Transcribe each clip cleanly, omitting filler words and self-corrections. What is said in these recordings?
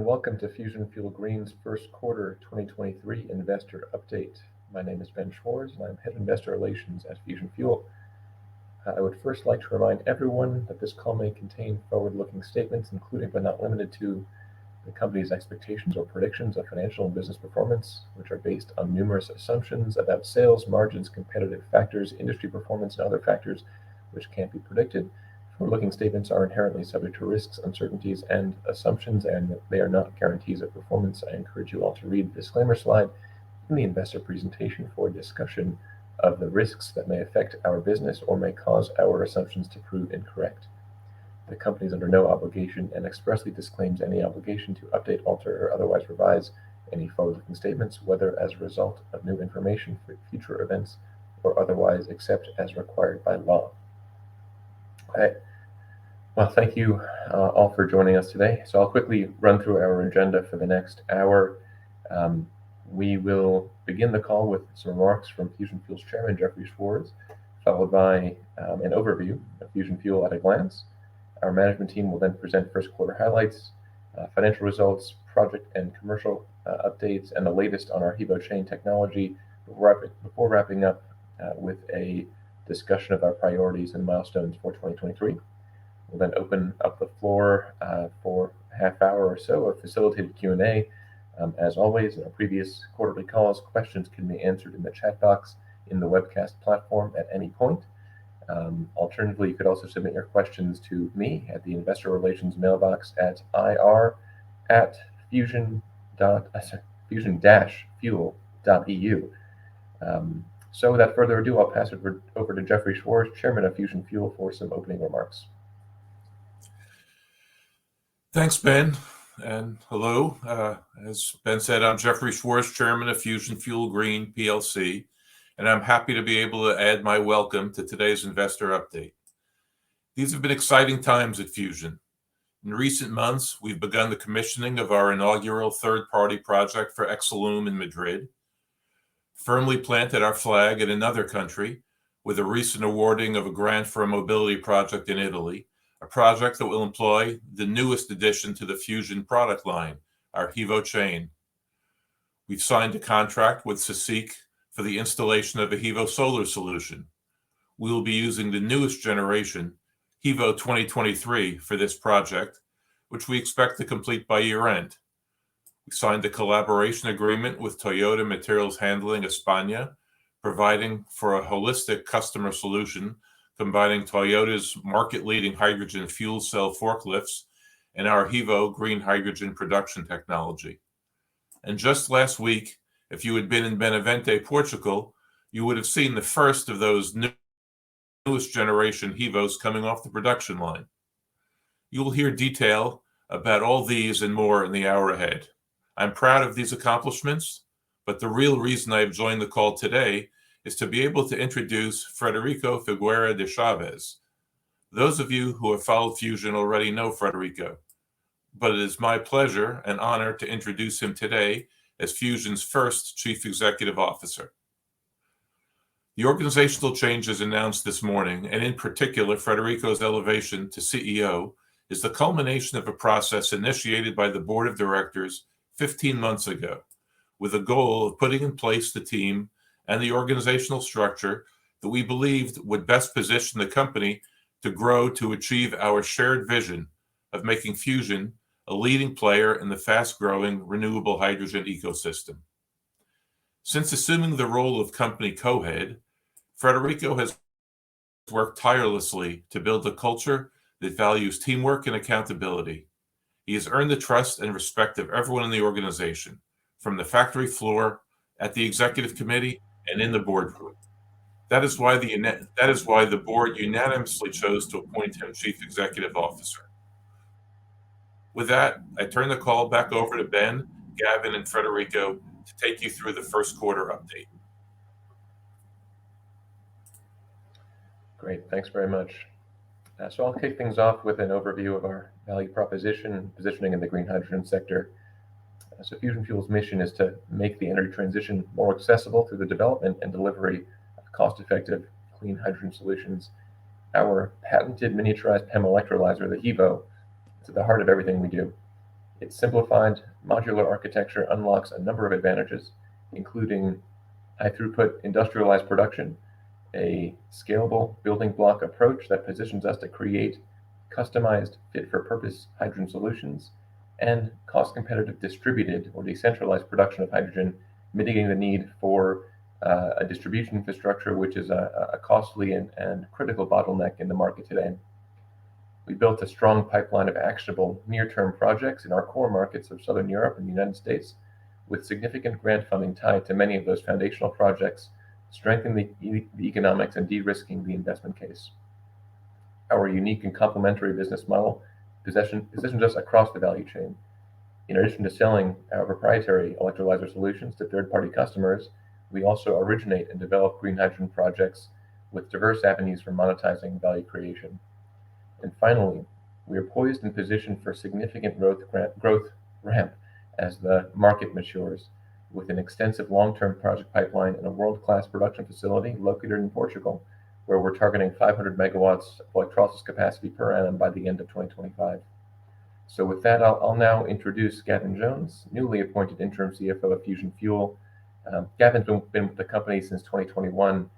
welcome to Fusion Fuel Green's first quarter 2023 investor update. My name is Ben Schwarz, and I'm Head of Investor Relations at Fusion Fuel. I would first like to remind everyone that this call may contain forward-looking statements, including but not limited to the company's expectations or predictions of financial and business performance, which are based on numerous assumptions about sales, margins, competitive factors, industry performance, and other factors which can't be predicted. Forward-looking statements are inherently subject to risks, uncertainties, and assumptions, and they are not guarantees of performance. I encourage you all to read the disclaimer slide in the investor presentation for a discussion of the risks that may affect our business or may cause our assumptions to prove incorrect. The company is under no obligation and expressly disclaims any obligation to update, alter, or otherwise revise any forward-looking statements, whether as a result of new information, for future events, or otherwise, except as required by law. Okay. Well, thank you all for joining us today. So I'll quickly run through our agenda for the next hour. We will begin the call with some remarks from Fusion Fuel's chairman, Jeffrey Schwarz, followed by an overview of Fusion Fuel at a glance. Our management team will then present first quarter highlights, financial results, project and commercial updates, and the latest on our HEVO chain technology before wrapping up with a discussion of our priorities and milestones for 2023. We'll then open up the floor for a half hour or so of facilitated Q&A. As always, in our previous quarterly calls, questions can be answered in the chat box in the webcast platform at any point. Alternatively, you could also submit your questions to me at the investor relations mailbox at ir@fusion-fuel.eu. So without further ado, I'll pass it over to Jeffrey Schwarz, chairman of Fusion Fuel, for some opening remarks. Thanks, Ben, and hello. As Ben said, I'm Jeffrey Schwarz, chairman of Fusion Fuel Green PLC, and I'm happy to be able to add my welcome to today's investor update. These have been exciting times at Fusion. In recent months, we've begun the commissioning of our inaugural third-party project for Exolum in Madrid, firmly planted our flag in another country with a recent awarding of a grant for a mobility project in Italy, a project that will employ the newest addition to the Fusion product line, our HEVO chain. We've signed a contract with SASIC for the installation of a HEVO solar solution. We will be using the newest generation, HEVO 2023, for this project, which we expect to complete by year-end. We signed a collaboration agreement with Toyota Materials Handling España, providing for a holistic customer solution combining Toyota's market-leading hydrogen fuel cell forklifts and our HEVO green hydrogen production technology. And just last week, if you had been in Benavente, Portugal, you would have seen the first of those newest generation HEVOs coming off the production line. You will hear detail about all these and more in the hour ahead. I'm proud of these accomplishments, but the real reason I've joined the call today is to be able to introduce Frederico Figueira de Chavez. Those of you who have followed Fusion already know Frederico, but it is my pleasure and honor to introduce him today as Fusion's first Chief Executive Officer. The organizational changes announced this morning, and in particular Frederico's elevation to CEO, is the culmination of a process initiated by the board of directors 15 months ago, with a goal of putting in place the team and the organizational structure that we believed would best position the company to grow to achieve our shared vision of making Fusion a leading player in the fast-growing renewable hydrogen ecosystem. Since assuming the role of company co-head, Frederico has worked tirelessly to build a culture that values teamwork and accountability. He has earned the trust and respect of everyone in the organization, from the factory floor, at the executive committee, and in the boardroom. That is why the board unanimously chose to appoint him Chief Executive Officer. With that, I turn the call back over to Ben, Gavin, and Frederico to take you through the first quarter update. Great, thanks very much. So I'll kick things off with an overview of our value proposition and positioning in the green hydrogen sector. So Fusion Fuel's mission is to make the energy transition more accessible through the development and delivery of cost-effective clean hydrogen solutions. Our patented miniaturized PEM electrolyzer, the HEVO, is at the heart of everything we do. Its simplified modular architecture unlocks a number of advantages, including high throughput industrialized production, a scalable building block approach that positions us to create customized fit-for-purpose hydrogen solutions, and cost-competitive distributed or decentralized production of hydrogen, mitigating the need for a distribution infrastructure, which is a costly and critical bottleneck in the market today. We built a strong pipeline of actionable near-term projects in our core markets of Southern Europe and the United States, with significant grant funding tied to many of those foundational projects, strengthening the economics and de-risking the investment case. Our unique and complementary business model positions us across the value chain. In addition to selling our proprietary electrolyzer solutions to third-party customers, we also originate and develop green hydrogen projects with diverse avenues for monetizing value creation. And finally, we are poised and positioned for significant growth ramp as the market matures, with an extensive long-term project pipeline and a world-class production facility located in Portugal, where we're targeting 500 megawatts of electrolysis capacity per annum by the end of 2025. So with that, I'll now introduce Gavin Jones, newly appointed interim CFO of Fusion Fuel. Gavin's been with the company since 2021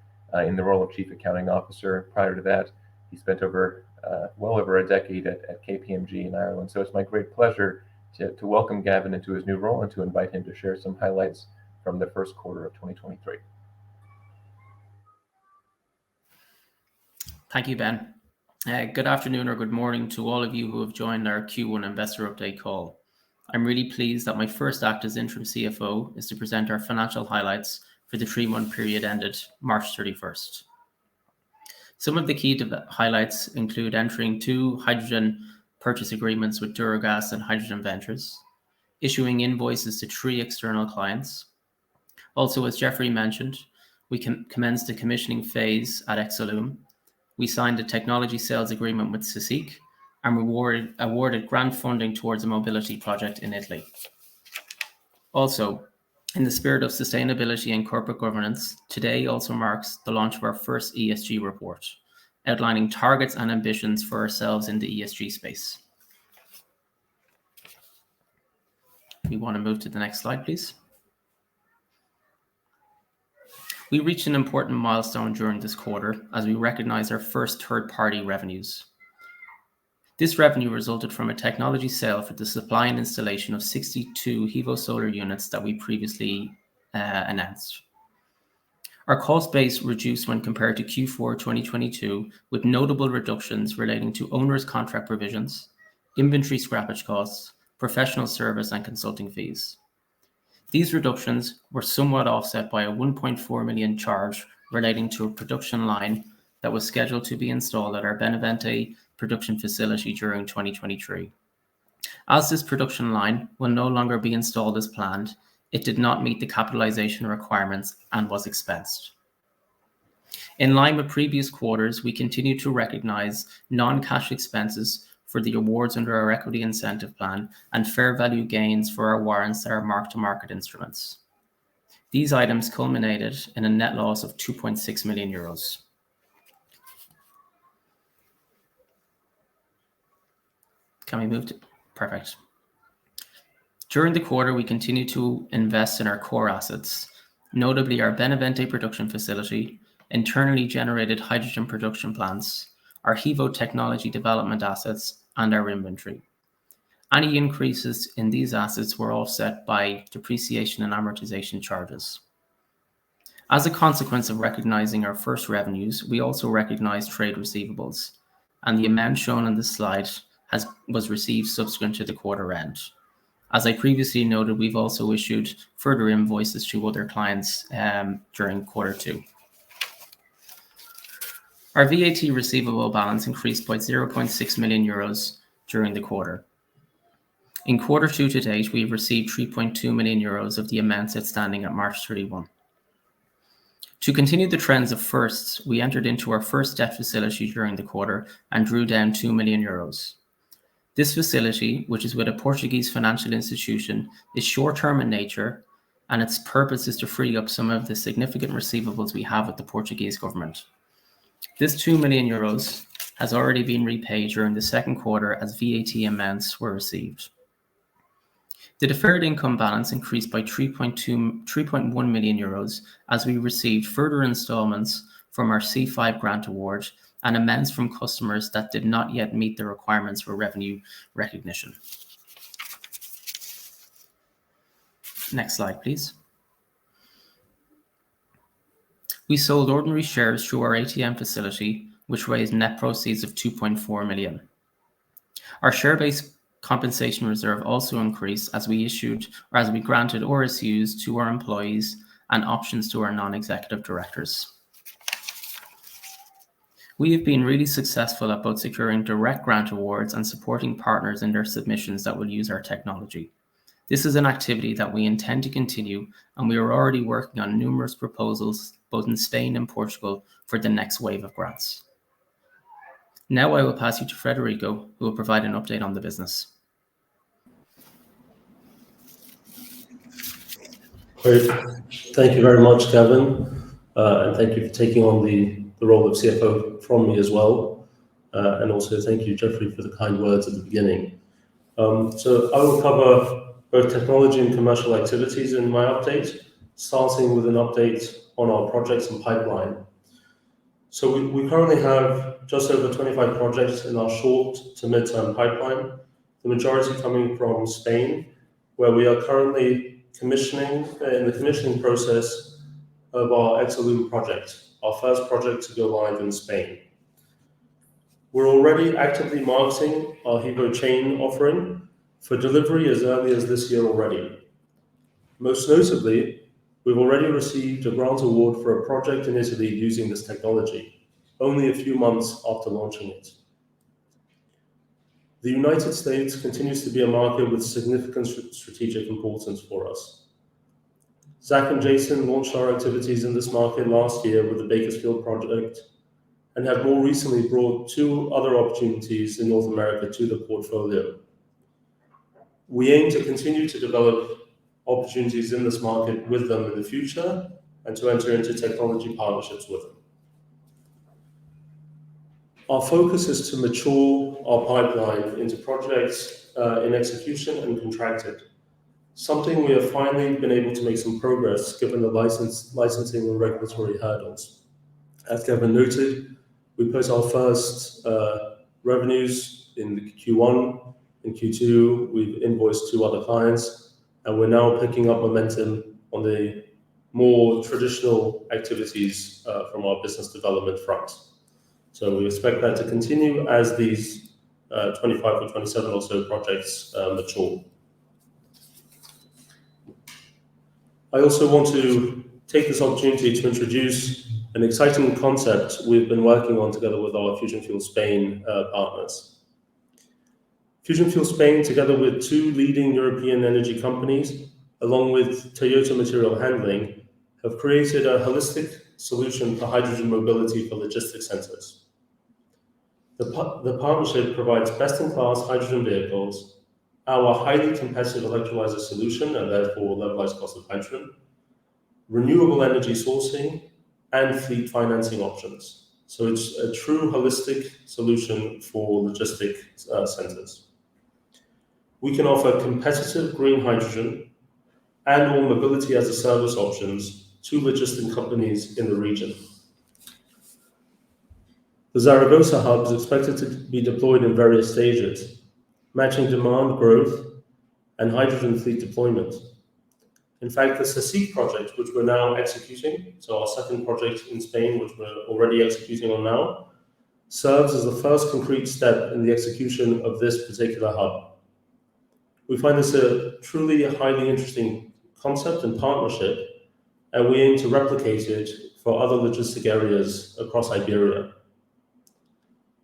in the role of Chief Accounting Officer. Prior to that, he spent well over a decade at KPMG in Ireland. So it's my great pleasure to welcome Gavin into his new role and to invite him to share some highlights from the first quarter of 2023. Thank you, Ben. Good afternoon or good morning to all of you who have joined our Q1 investor update call. I'm really pleased that my first act as interim CFO is to present our financial highlights for the 3-month period ended March 31st. Some of the key highlights include entering 2 hydrogen purchase agreements with Duragas and Hydrogen Ventures, issuing invoices to 3 external clients. Also, as Jeffrey mentioned, we commenced the commissioning phase at Exolume. We signed a technology sales agreement with CSIC and awarded grant funding towards a mobility project in Italy. Also, in the spirit of sustainability and corporate governance, today also marks the launch of our first ESG report, outlining targets and ambitions for ourselves in the ESG space. We want to move to the next slide, please. We reached an important milestone during this quarter as we recognized our first third-party revenues. This revenue resulted from a technology sale for the supply and installation of 62 HevoSolar units that we previously announced. Our cost base reduced when compared to Q4 2022, with notable reductions relating to owners' contract provisions, inventory scrappage costs, professional service, and consulting fees. These reductions were somewhat offset by a 1.4 million charge relating to a production line that was scheduled to be installed at our Benavente production facility during 2023. As this production line will no longer be installed as planned, it did not meet the capitalization requirements and was expensed. In line with previous quarters, we continue to recognize non-cash expenses for the awards under our equity incentive plan and fair value gains for our warrants that are mark-to-market instruments. These items culminated in a net loss of 2.6 million euros. Can we move to? Perfect. During the quarter, we continued to invest in our core assets, notably our Benavente production facility, internally generated hydrogen production plants, our Hevo technology development assets, and our inventory. Any increases in these assets were offset by depreciation and amortization charges. As a consequence of recognizing our first revenues, we also recognized trade receivables, and the amount shown on this slide was received subsequent to the quarter end. As I previously noted, we've also issued further invoices to other clients during quarter 2. Our VAT receivable balance increased by 0.6 million euros during the quarter. In quarter 2 to date, we've received 3.2 million euros of the amounts outstanding at March 31. To continue the trends of firsts, we entered into our first debt facility during the quarter and drew down 2 million euros. This facility, which is with a Portuguese financial institution, is short-term in nature, and its purpose is to free up some of the significant receivables we have with the Portuguese government. This 2 million euros has already been repaid during the second quarter as VAT amounts were received. The deferred income balance increased by 3.1 million euros as we received further installments from our C5 grant award and amounts from customers that did not yet meet the requirements for revenue recognition. Next slide, please. We sold ordinary shares through our ATM facility, which raised net proceeds of 2.4 million. Our share-based compensation reserve also increased as we granted RSUs to our employees and options to our non-executive directors. We have been really successful at both securing direct grant awards and supporting partners in their submissions that will use our technology. This is an activity that we intend to continue, and we are already working on numerous proposals, both in Spain and Portugal, for the next wave of grants. Now I will pass you to Federico, who will provide an update on the business. Great. Thank you very much, Gavin. And thank you for taking on the role of CFO from me as well. And also thank you, Jeffrey, for the kind words at the beginning. So I will cover both technology and commercial activities in my update, starting with an update on our projects and pipeline. So we currently have just over 25 projects in our short to mid-term pipeline, the majority coming from Spain, where we are currently in the commissioning process of our Exolum project, our first project to go live in Spain. We're already actively marketing our Hivo chain offering for delivery as early as this year already. Most notably, we've already received a grant award for a project in Italy using this technology, only a few months after launching it. The United States continues to be a market with significant strategic importance for us. Zach and Jason launched our activities in this market last year with the Bakersfield project and have more recently brought 2 other opportunities in North America to the portfolio. We aim to continue to develop opportunities in this market with them in the future and to enter into technology partnerships with them. Our focus is to mature our pipeline into projects in execution and contracted, something we have finally been able to make some progress given the licensing and regulatory hurdles. As Kevin noted, we post our first revenues in Q1. In Q2, we've invoiced 2 other clients, and we're now picking up momentum on the more traditional activities from our business development front. So we expect that to continue as these 25 or 27 or so projects mature. I also want to take this opportunity to introduce an exciting concept we've been working on together with our Fusion Fuel Spain partners. Fusion Fuel Spain, together with 2 leading European energy companies, along with Toyota Material Handling, have created a holistic solution for hydrogen mobility for logistics centers. The partnership provides best-in-class hydrogen vehicles, our highly competitive electrolyzer solution, and therefore levelized cost of hydrogen, renewable energy sourcing, and fleet financing options. So it's a true holistic solution for logistics centers. We can offer competitive green hydrogen and/or mobility as a service options to logistic companies in the region. The Zaragoza hub is expected to be deployed in various stages, matching demand growth and hydrogen fleet deployment. In fact, the CSIC project, which we're now executing, so our second project in Spain, which we're already executing on now, serves as the first concrete step in the execution of this particular hub. We find this a truly highly interesting concept and partnership, and we aim to replicate it for other logistic areas across Iberia.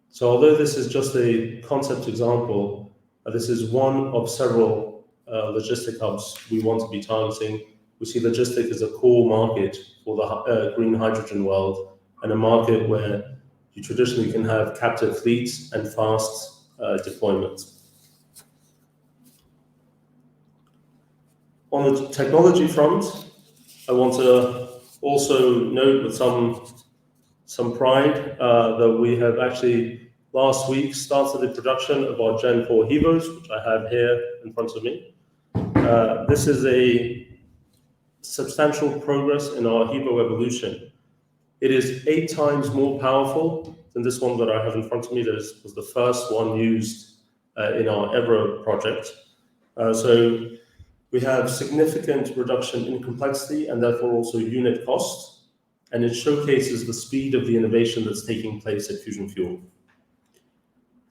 So although this is just a concept example, this is one of several logistic hubs we want to be targeting. We see logistics as a core market for the green hydrogen world, and a market where you traditionally can have captive fleets and fast deployment. On the technology front, I want to also note with some pride that we have actually last week started the production of our Gen 4 Hivos, which I have here in front of me. This is a substantial progress in our HEVO evolution. It is 8 times more powerful than this one that I have in front of me. This was the first one used in our Evro project. So we have significant reduction in complexity and therefore also unit cost, and it showcases the speed of the innovation that's taking place at Fusion Fuel.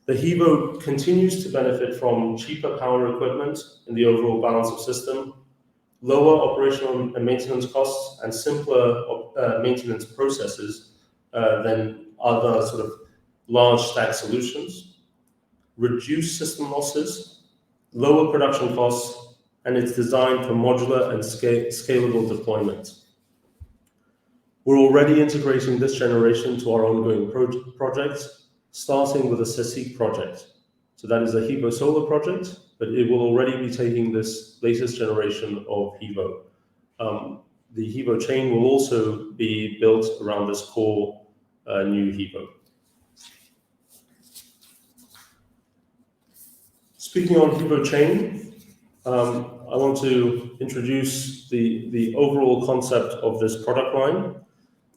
The HEVO continues to benefit from cheaper power equipment in the overall balance of system, lower operational and maintenance costs, and simpler maintenance processes than other sort of large stack solutions, reduced system losses, lower production costs, and it's designed for modular and scalable deployment. We're already integrating this generation to our ongoing projects, starting with a CSIC project. So that is a HEVO solar project, but it will already be taking this latest generation of HEVO. The HEVO chain will also be built around this core new HEVO. Speaking on HEVO chain, I want to introduce the overall concept of this product line.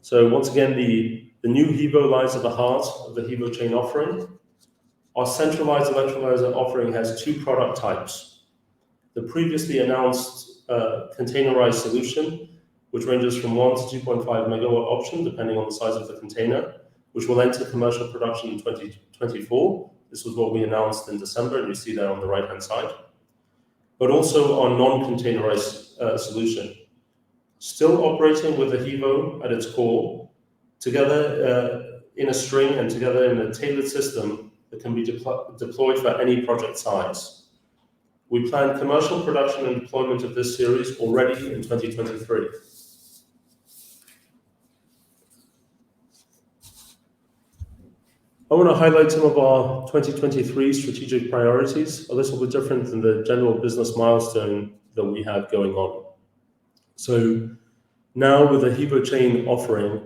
So once again, the new HEVO lies at the heart of the HEVO chain offering. Our centralized electrolyzer offering has 2 product types. The previously announced containerized solution, which ranges from 1 to 2.5 megawatt option, depending on the size of the container, which will enter commercial production in 2024. This was what we announced in December, and you see there on the right-hand side. But also our non-containerized solution. Still operating with the HEVO at its core, together in a string and together in a tailored system that can be deployed for any project size. We plan commercial production and deployment of this series already in 2023. I want to highlight some of our 2023 strategic priorities, a little bit different than the general business milestone that we had going on. So now with the HEVO chain offering,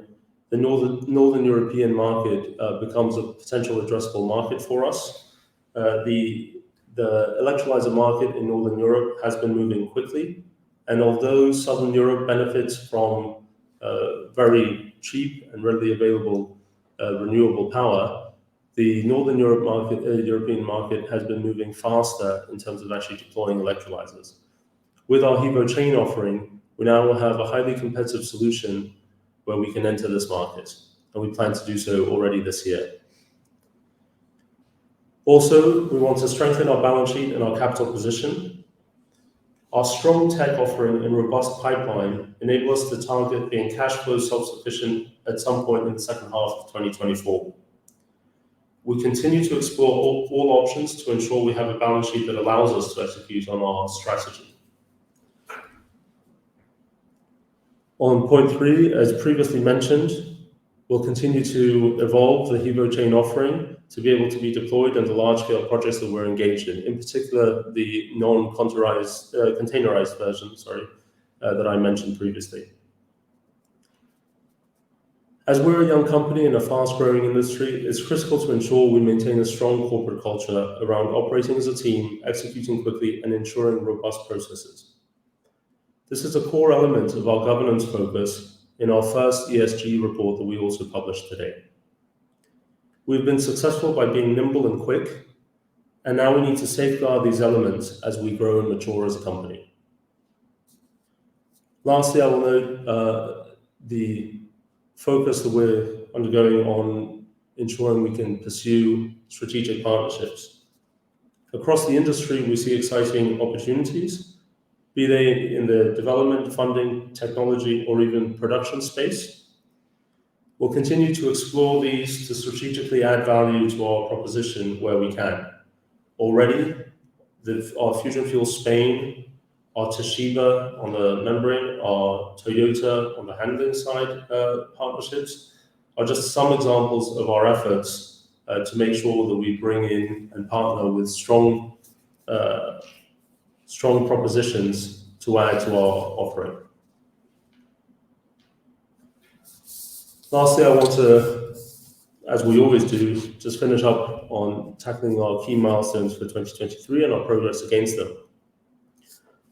the Northern European market becomes a potential addressable market for us. The electrolyzer market in Northern Europe has been moving quickly, and although Southern Europe benefits from very cheap and readily available renewable power, the Northern European market has been moving faster in terms of actually deploying electrolyzers. With our HEVO chain offering, we now will have a highly competitive solution where we can enter this market, and we plan to do so already this year. Also, we want to strengthen our balance sheet and our capital position. Our strong tech offering and robust pipeline enable us to target being cash flow self-sufficient at some point in the second half of 2024. We continue to explore all options to ensure we have a balance sheet that allows us to execute on our strategy. On point 3, as previously mentioned, we'll continue to evolve the HEVO chain offering to be able to be deployed in the large-scale projects that we're engaged in particular the containerized version, that I mentioned previously. As we're a young company in a fast-growing industry, it's critical to ensure we maintain a strong corporate culture around operating as a team, executing quickly, and ensuring robust processes. This is a core element of our governance focus in our first ESG report that we also published today. We've been successful by being nimble and quick, and now we need to safeguard these elements as we grow and mature as a company. Lastly, I will note the focus that we're undergoing on ensuring we can pursue strategic partnerships. Across the industry, we see exciting opportunities, be they in the development, funding, technology, or even production space. We'll continue to explore these to strategically add value to our proposition where we can. Already, our Fusion Fuel Spain, our Toshiba on the membrane, our Toyota on the handling side partnerships are just some examples of our efforts to make sure that we bring in and partner with strong propositions to add to our offering. Lastly, I want to, as we always do, just finish up on tackling our key milestones for 2023 and our progress against them.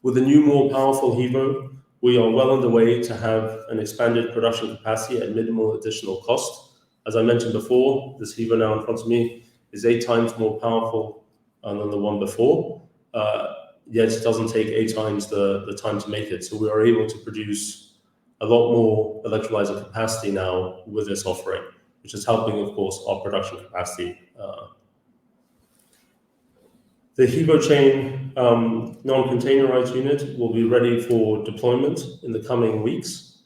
With the new, more powerful HEVO, we are well underway to have an expanded production capacity at minimal additional cost. As I mentioned before, this HEVO now in front of me is 8 times more powerful than the one before, yet it doesn't take 8 times the time to make it. So we are able to produce a lot more electrolyzer capacity now with this offering, which is helping, of course, our production capacity. The HEVO chain non-containerized unit will be ready for deployment in the coming weeks.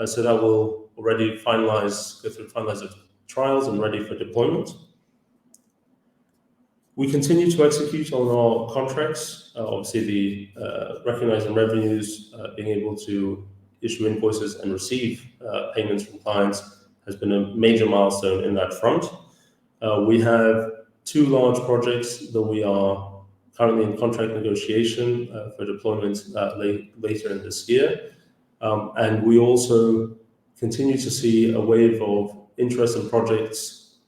So that will already go through finalize trials and ready for deployment. We continue to execute on our contracts. Obviously, the recognizing revenues, being able to issue invoices and receive payments from clients has been a major milestone in that front. We have 2 large projects that we are currently in contract negotiation for deployment later in this year. And we also continue to see a wave of interest in projects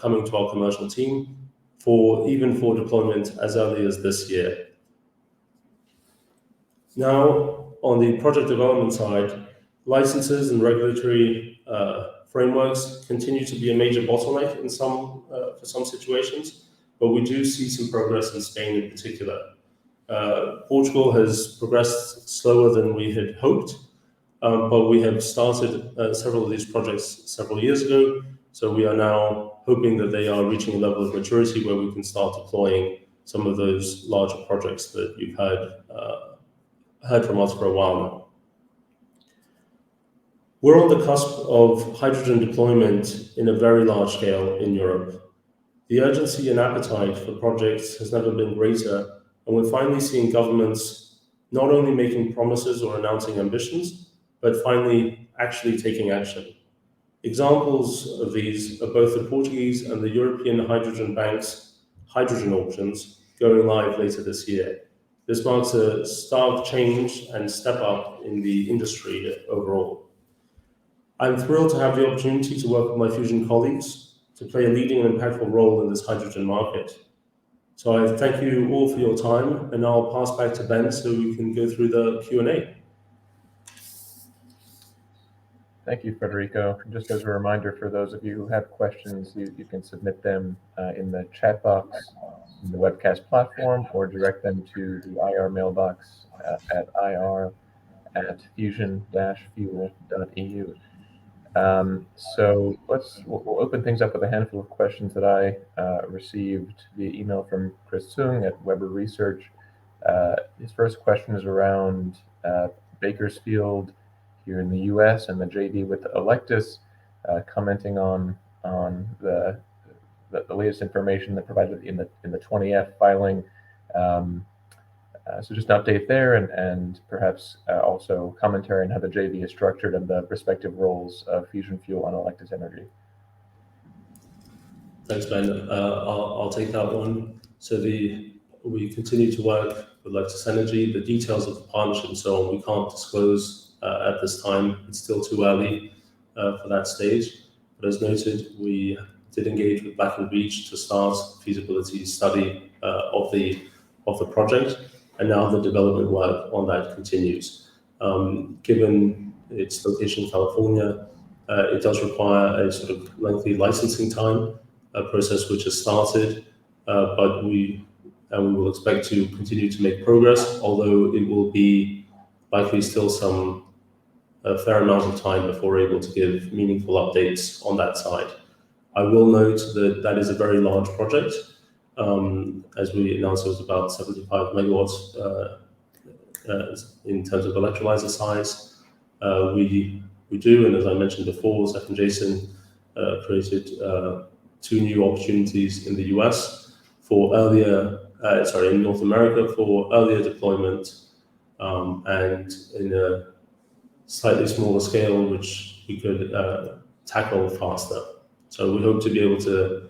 coming to our commercial team even for deployment as early as this year. Now, on the project development side, licenses and regulatory frameworks continue to be a major bottleneck for some situations, but we do see some progress in Spain in particular. Portugal has progressed slower than we had hoped, but we have started several of these projects several years ago, so we are now hoping that they are reaching a level of maturity where we can start deploying some of those larger projects that you've heard from us for a while now. We're on the cusp of hydrogen deployment in a very large scale in Europe. The urgency and appetite for projects has never been greater, and we're finally seeing governments not only making promises or announcing ambitions, but finally actually taking action. Examples of these are both the Portuguese and the European Hydrogen Bank's hydrogen auctions going live later this year. This marks a stark change and step up in the industry overall. I'm thrilled to have the opportunity to work with my Fusion colleagues to play a leading and impactful role in this hydrogen market. So I thank you all for your time, and I'll pass back to Ben so we can go through the Q&A. Thank you, Federico. Just as a reminder for those of you who have questions, you can submit them in the chat box in the webcast platform, or direct them to the IR mailbox at ir@fusion-fuel.eu. So we'll open things up with a handful of questions that I received via email from Chris Tsung at Weber Research. His first question is around Bakersfield here in the U.S. and the JV with Alexis, commenting on the latest information that provided in the 20F filing. So just an update there, and perhaps also commentary on how the JV is structured and the respective roles of Fusion Fuel and Alexis Energy. Thanks, Ben. I'll take that one. So we continue to work with Alexis Energy. The details of the partnership and so on we can't disclose at this time. It's still too early for that stage. But as noted, we did engage with Black & Veatch to start feasibility study of the project, and now the development work on that continues. Given its location in California, it does require a sort of lengthy licensing time, a process which has started, but we will expect to continue to make progress, although it will be likely still a fair amount of time before we're able to give meaningful updates on that side. I will note that is a very large project. As we announced, it was about 75 megawatts in terms of electrolyzer size. We do, and as I mentioned before, Zach and Jason created 2 new opportunities in the US in North America for earlier deployment, and in a slightly smaller scale, which we could tackle faster. So we hope to be able to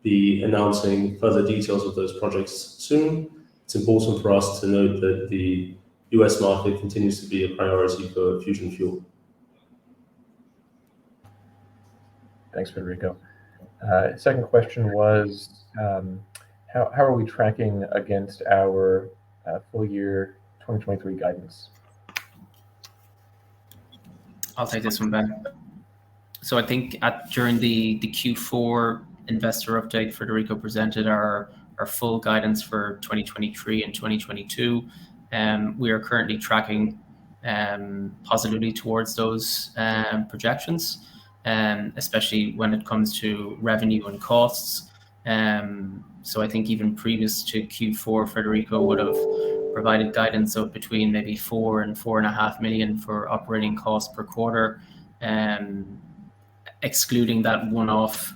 be announcing further details of those projects soon. It's important for us to note that the US market continues to be a priority for Fusion Fuel. Thanks, Federico. Second question was, how are we tracking against our full year 2023 guidance? I'll take this one, Ben. So I think during the Q4 investor update, Federico presented our full guidance for 2023 and 2022. We are currently tracking positively towards those projections, especially when it comes to revenue and costs. So I think even previous to Q4, Federico would have provided guidance of between maybe 4 and 4.5 million for operating costs per quarter, excluding that one-off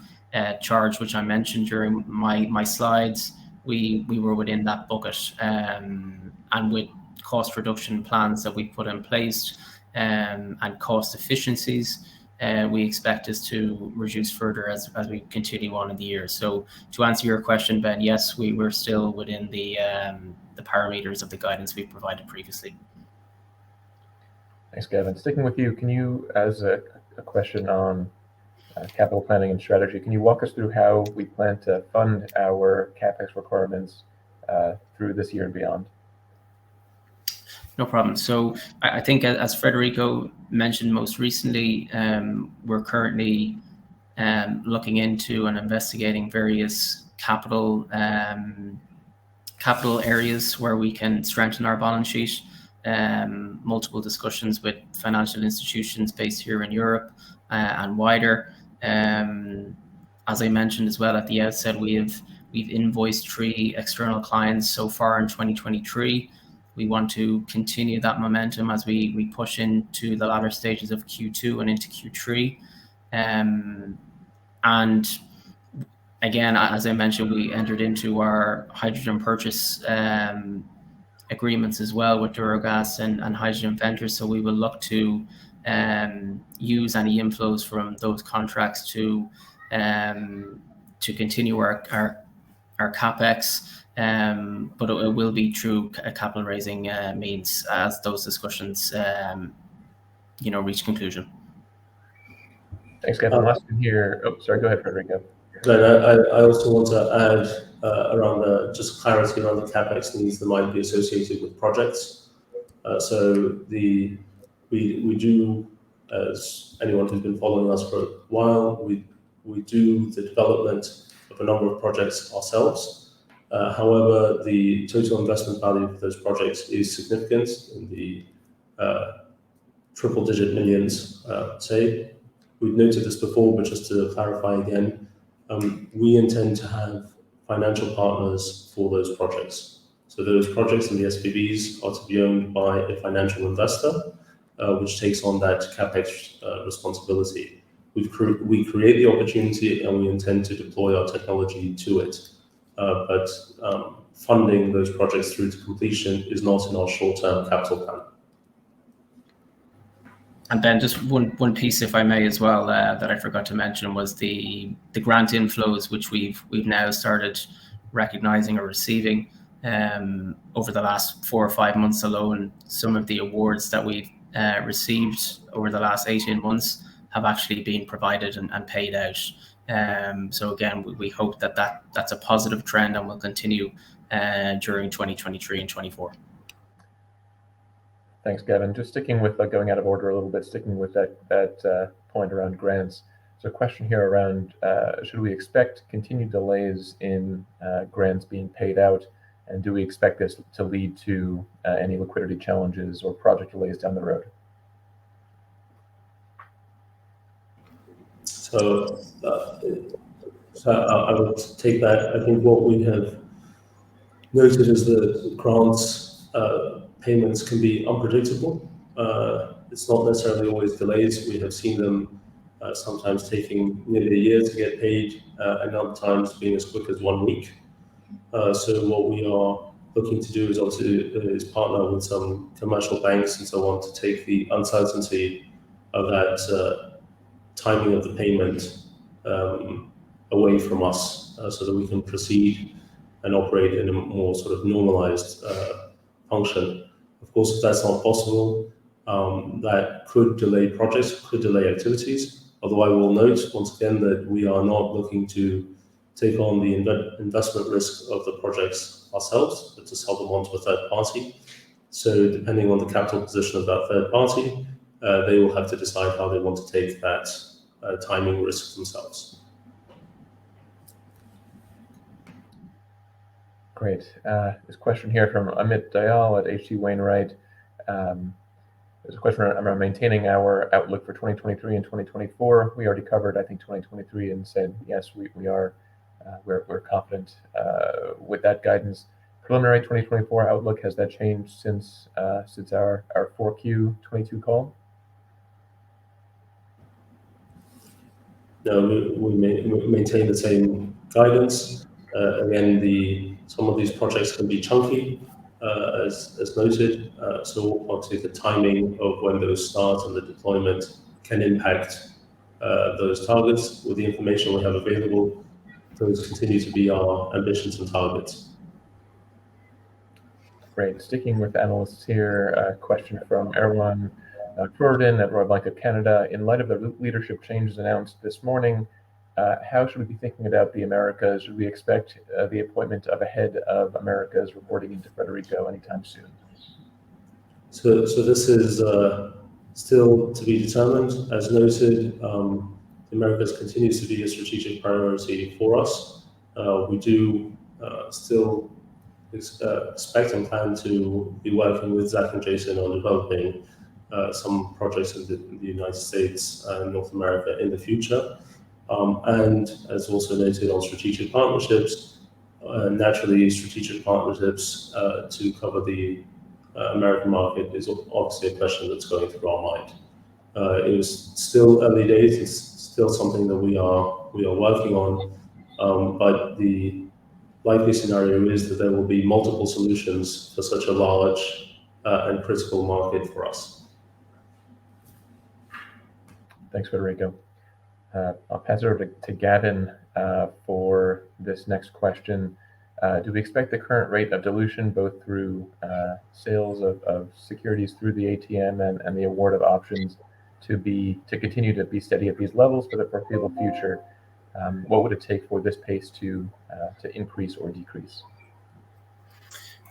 charge which I mentioned during my slides. We were within that bucket, and with cost reduction plans that we put in place and cost efficiencies, we expect this to reduce further as we continue on in the year. So to answer your question, Ben, yes, we're still within the parameters of the guidance we provided previously. Thanks, Gavin. Sticking with you, can you, as a question on capital planning and strategy, can you walk us through how we plan to fund our CapEx requirements through this year and beyond? No problem. So I think, as Federico mentioned most recently, we're currently looking into and investigating various capital areas where we can strengthen our balance sheet. Multiple discussions with financial institutions based here in Europe and wider. As I mentioned as well at the outset, we've invoiced 3 external clients so far in 2023. We want to continue that momentum as we push into the latter stages of Q2 and into Q3. And again, as I mentioned, we entered into our hydrogen purchase agreements as well with Duragaz and Hydrogen Ventures. So we will look to use any inflows from those contracts to continue our CapEx. But it will be through a capital raising means as those discussions, reach conclusion. Thanks, Gavin. Last one here. Oh, sorry. Go ahead, Federico. I also want to add around just clarity around the CapEx needs that might be associated with projects. So we do, as anyone who's been following us for a while, we do the development of a number of projects ourselves. However, the total investment value for those projects is significant in the triple-digit millions, say. We've noted this before, but just to clarify again, we intend to have financial partners for those projects. So those projects and the SPVs are to be owned by a financial investor, which takes on that CapEx responsibility. We create the opportunity and we intend to deploy our technology to it. But funding those projects through to completion is not in our short-term capital plan. And then just one piece, if I may, as well, that I forgot to mention was the grant inflows, which we've now started recognizing or receiving over the last 4 or 5 months alone. Some of the awards that we've received over the last 18 months have actually been provided and paid out. So again, we hope that's a positive trend and will continue during 2023 and 24. Thanks, Gavin. Just sticking with going out of order a little bit, sticking with that point around grants. So a question here around, should we expect continued delays in grants being paid out? And do we expect this to lead to any liquidity challenges or project delays down the road? So I would take that. I think what we have noted is that grants payments can be unpredictable. It's not necessarily always delays. We have seen them sometimes taking nearly a year to get paid, and other times being as quick as 1 week. So what we are looking to do is obviously partner with some commercial banks and so on to take the uncertainty of that timing of the payment away from us, so that we can proceed and operate in a more sort of normalized function. Of course, if that's not possible, that could delay projects, could delay activities. Although I will note once again that we are not looking to take on the investment risk of the projects ourselves, but to sell them on to a third party. So depending on the capital position of that third party, they will have to decide how they want to take that timing risk themselves. Great. This question here from Amit Dayal at H.C. Wainwright. There's a question around maintaining our outlook for 2023 and 2024. We already covered, I think, 2023 and said, yes, we are, we're confident with that guidance. Preliminary 2024 outlook, has that changed since our 4Q 22 call? No, we maintain the same guidance. Again, some of these projects can be chunky, as noted. So obviously the timing of when those start and the deployment can impact those targets. With the information we have available, those continue to be our ambitions and targets. Great. Sticking with analysts here, a question from Erwan Jordan at Royal Bank of Canada. In light of the leadership changes announced this morning, how should we be thinking about the Americas? Should we expect the appointment of a head of Americas reporting into Federico anytime soon? So this is still to be determined. As noted, the Americas continues to be a strategic priority for us. We do still expect and plan to be working with Zach and Jason on developing some projects in the United States and North America in the future. And as also noted on strategic partnerships, naturally strategic partnerships to cover the American market is obviously a question that's going through our mind. It was still early days. It's still something that we are working on, but the likely scenario is that there will be multiple solutions for such a large and critical market for us. Thanks, Federico. I'll pass it over to Gavin for this next question. Do we expect the current rate of dilution, both through sales of securities through the ATM and the award of options, to continue to be steady at these levels for the foreseeable future? What would it take for this pace to increase or decrease?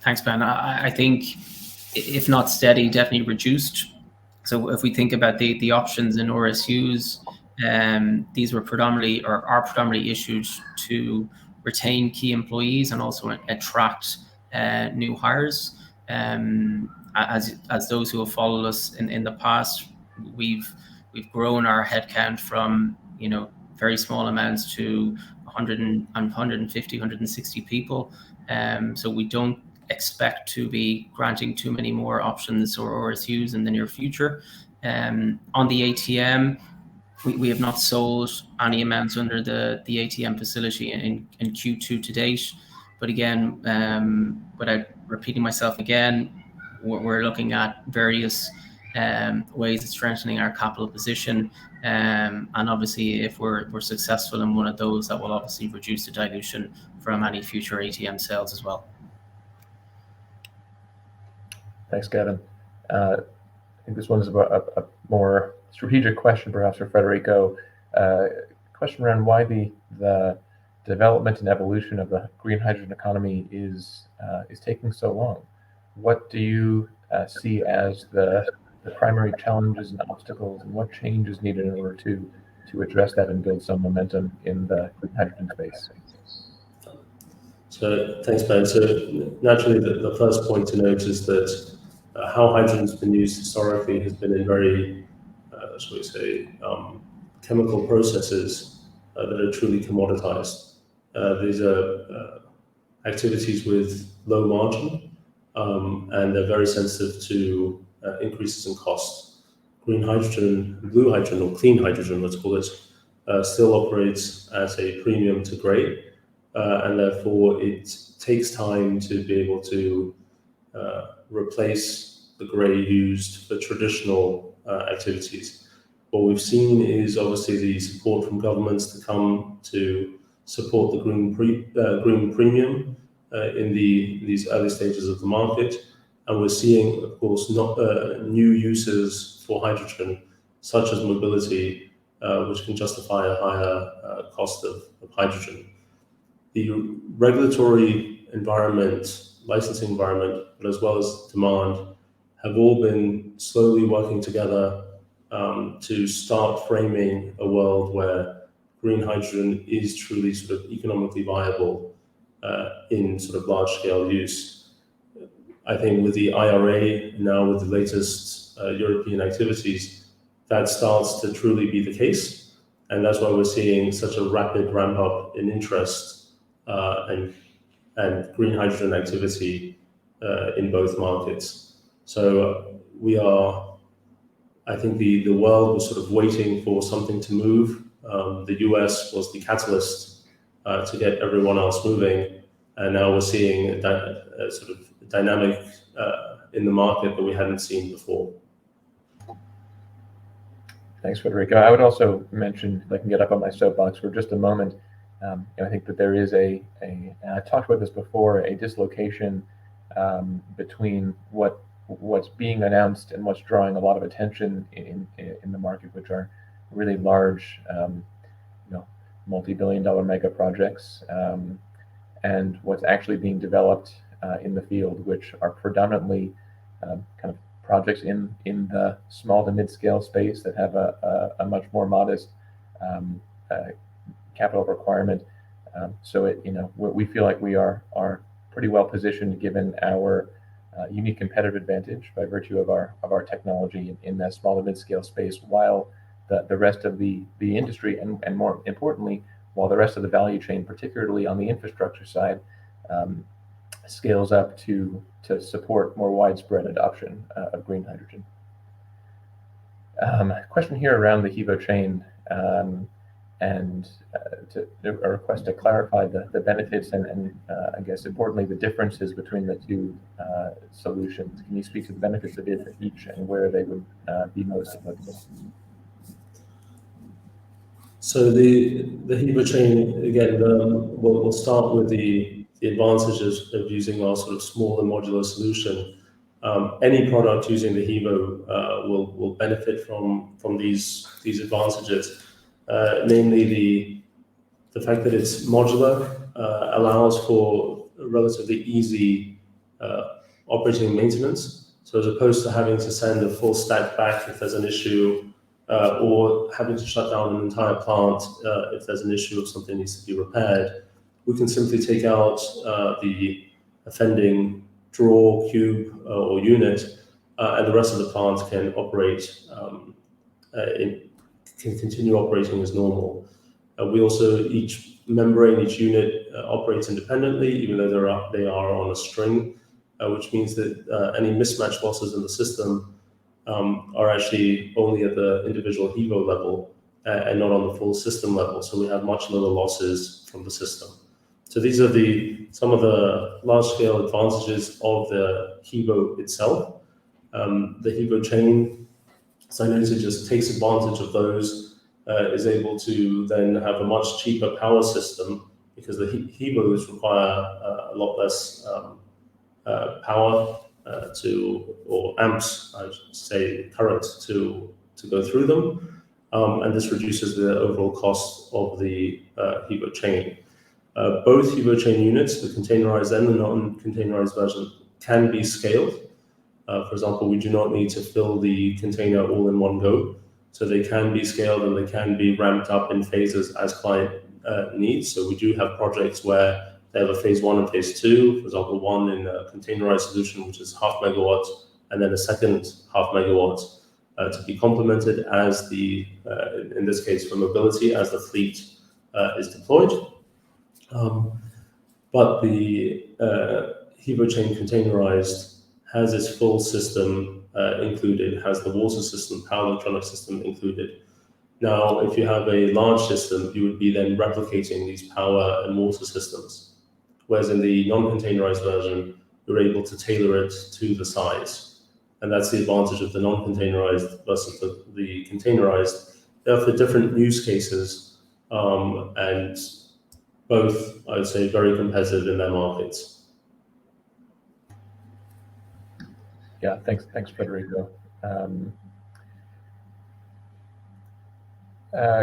Thanks, Ben. I think if not steady, definitely reduced. So if we think about the options in RSUs, these were predominantly or are predominantly issued to retain key employees and also attract new hires. As those who have followed us in the past, we've grown our headcount from very small amounts to 150, 160 people. So we don't expect to be granting too many more options or RSUs in the near future. On the ATM, we have not sold any amounts under the ATM facility in Q2 to date. But again, without repeating myself again, we're looking at various ways of strengthening our capital position. And obviously, if we're successful in one of those, that will obviously reduce the dilution from any future ATM sales as well. Thanks, Gavin. I think this one is about a more strategic question, perhaps for Federico. Question around why the development and evolution of the green hydrogen economy is taking so long. What do you see as the primary challenges and obstacles, and what change is needed in order to address that and build some momentum in the green hydrogen space? So thanks, Ben. So naturally, the first point to note is that how hydrogen has been used historically has been in very, shall we say, chemical processes that are truly commoditized. These are activities with low margin, and they're very sensitive to increases in cost. Green hydrogen, blue hydrogen, or clean hydrogen, let's call it, still operates at a premium to grey, and therefore it takes time to be able to replace the grey used for traditional activities. What we've seen is obviously the support from governments to come to support the green premium in these early stages of the market. And we're seeing, of course, new uses for hydrogen, such as mobility, which can justify a higher cost of hydrogen. The regulatory environment, licensing environment, but as well as demand, have all been slowly working together to start framing a world where green hydrogen is truly sort of economically viable in sort of large-scale use. I think with the IRA, now with the latest European activities, that starts to truly be the case. And that's why we're seeing such a rapid ramp up in interest and green hydrogen activity in both markets. So we are, I think the world was sort of waiting for something to move. The US was the catalyst to get everyone else moving. And now we're seeing that sort of dynamic in the market that we hadn't seen before. Thanks, Federico. I would also mention, if I can get up on my soapbox for just a moment, I think that there is and I talked about this before, a dislocation between what's being announced and what's drawing a lot of attention in the market, which are really large, multi-billion-dollar mega projects, and what's actually being developed in the field, which are predominantly kind of projects in the small to mid-scale space that have a much more modest capital requirement. So we feel like we are pretty well positioned given our unique competitive advantage by virtue of our technology in that small to mid-scale space, while the rest of the industry and more importantly, while the rest of the value chain, particularly on the infrastructure side, scales up to support more widespread adoption of green hydrogen. Question here around the HEVO chain, and a request to clarify the benefits and I guess importantly the differences between the two solutions. Can you speak to the benefits of each and where they would be most applicable? So the HEVO chain, again, we'll start with the advantages of using our sort of small and modular solution. Any product using the HEVO will benefit from these advantages, namely the fact that it's modular, allows for relatively easy operating maintenance. So as opposed to having to send a full stack back if there's an issue, or having to shut down an entire plant if there's an issue or something needs to be repaired, we can simply take out the offending drawer, cube, or unit, and the rest of the plant can operate, can continue operating as normal. We also, each membrane, each unit operates independently, even though they are on a string, which means that any mismatch losses in the system are actually only at the individual HEVO level and not on the full system level. So we have much lower losses from the system. So these are some of the large-scale advantages of the HEVO itself. The HEVO chain, as I noted, just takes advantage of those, is able to then have a much cheaper power system because the HEVOs require a lot less power or amps, I should say, current to go through them, and this reduces the overall cost of the HEVO chain. Both HEVO chain units, the containerized and the non-containerized version, can be scaled. For example, we do not need to fill the container all in one go, so they can be scaled and they can be ramped up in phases as client needs. So we do have projects where they have a phase 1 and phase 2, for example, one in a containerized solution, which is 0.5 megawatt, and then a second 0.5 megawatt to be complemented as in this case for mobility, as the fleet is deployed. But the HEVO chain containerized has its full system included, has the water system, power electronic system included. Now, if you have a large system, you would be then replicating these power and water systems. Whereas in the non-containerized version, you're able to tailor it to the size. And that's the advantage of the non-containerized versus the containerized. They're for different use cases, and both, I would say, very competitive in their markets. Yeah, thanks, Federico.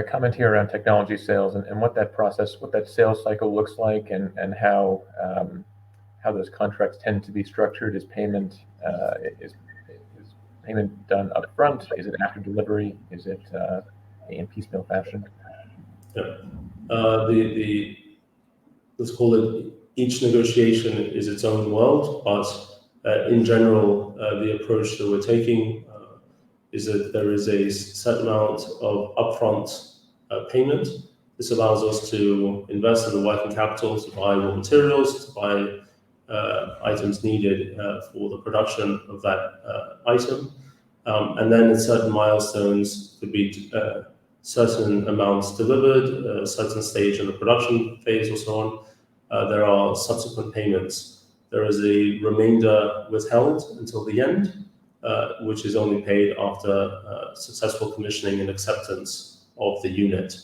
Comment here around technology sales and what that sales cycle looks like, and how those contracts tend to be structured. Is payment payment done upfront? Is it after delivery? Is it in piecemeal fashion? Let's call it, each negotiation is its own world, but in general, the approach that we're taking is that there is a set amount of upfront payment. This allows us to invest in the working capital, to buy raw materials, to buy items needed for the production of that item. And then at certain milestones, could be certain amounts delivered, a certain stage in the production phase or so on, there are subsequent payments. There is a remainder withheld until the end, which is only paid after successful commissioning and acceptance of the unit.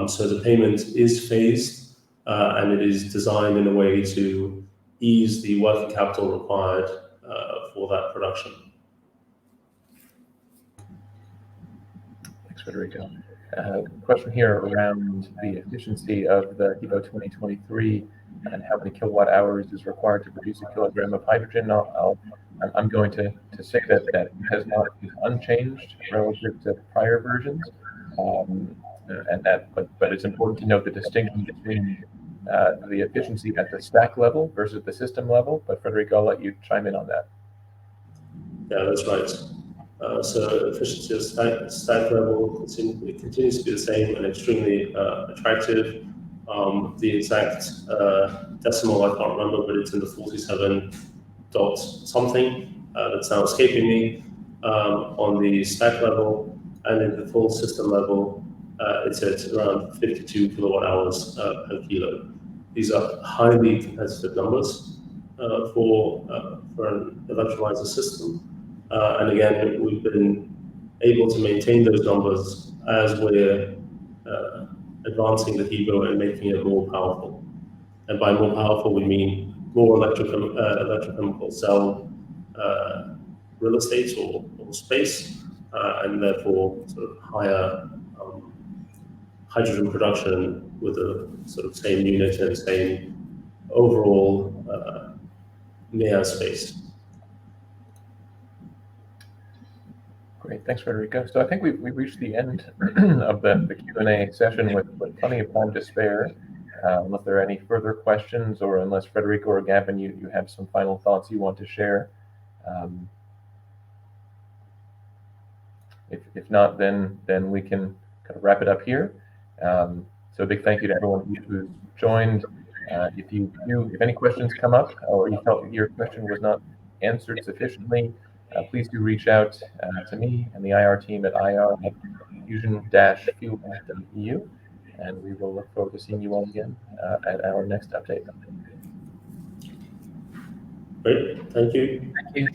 So the payment is phased, and it is designed in a way to ease the working capital required for that production. Thanks, Federico. Question here around the efficiency of the HEVO 2023 and how many kilowatt hours is required to produce a kilogram of hydrogen. I'm going to say that has not been unchanged relative to prior versions, but it's important to note the distinction between the efficiency at the stack level versus the system level. But Federico, I'll let you chime in on that. Yeah, that's right. So efficiency at stack level continues to be the same and extremely attractive. The exact decimal I can't remember, but it's in the 47 dot something. That's now escaping me on the stack level, and in the full system level, it's at around 52 kilowatt hours per kilo. These are highly competitive numbers for an electrolyzer system. And again, we've been able to maintain those numbers as we're advancing the HEVO and making it more powerful. And by more powerful, we mean more electrochemical cell real estate or space, and therefore sort of higher hydrogen production with the sort of same unit and same overall near space. Great, thanks, Federico. So I think we've reached the end of the Q&A session with plenty of time to spare. Unless there are any further questions, or unless Federico or Gavin, you have some final thoughts you want to share. If not, then we can kind of wrap it up here. So a big thank you to everyone who's joined. If any questions come up, or you felt your question was not answered sufficiently, please do reach out to me and the IR team at ir@fusion-fuel.eu, and we will look forward to seeing you all again at our next update. Great, thank you. Thank you.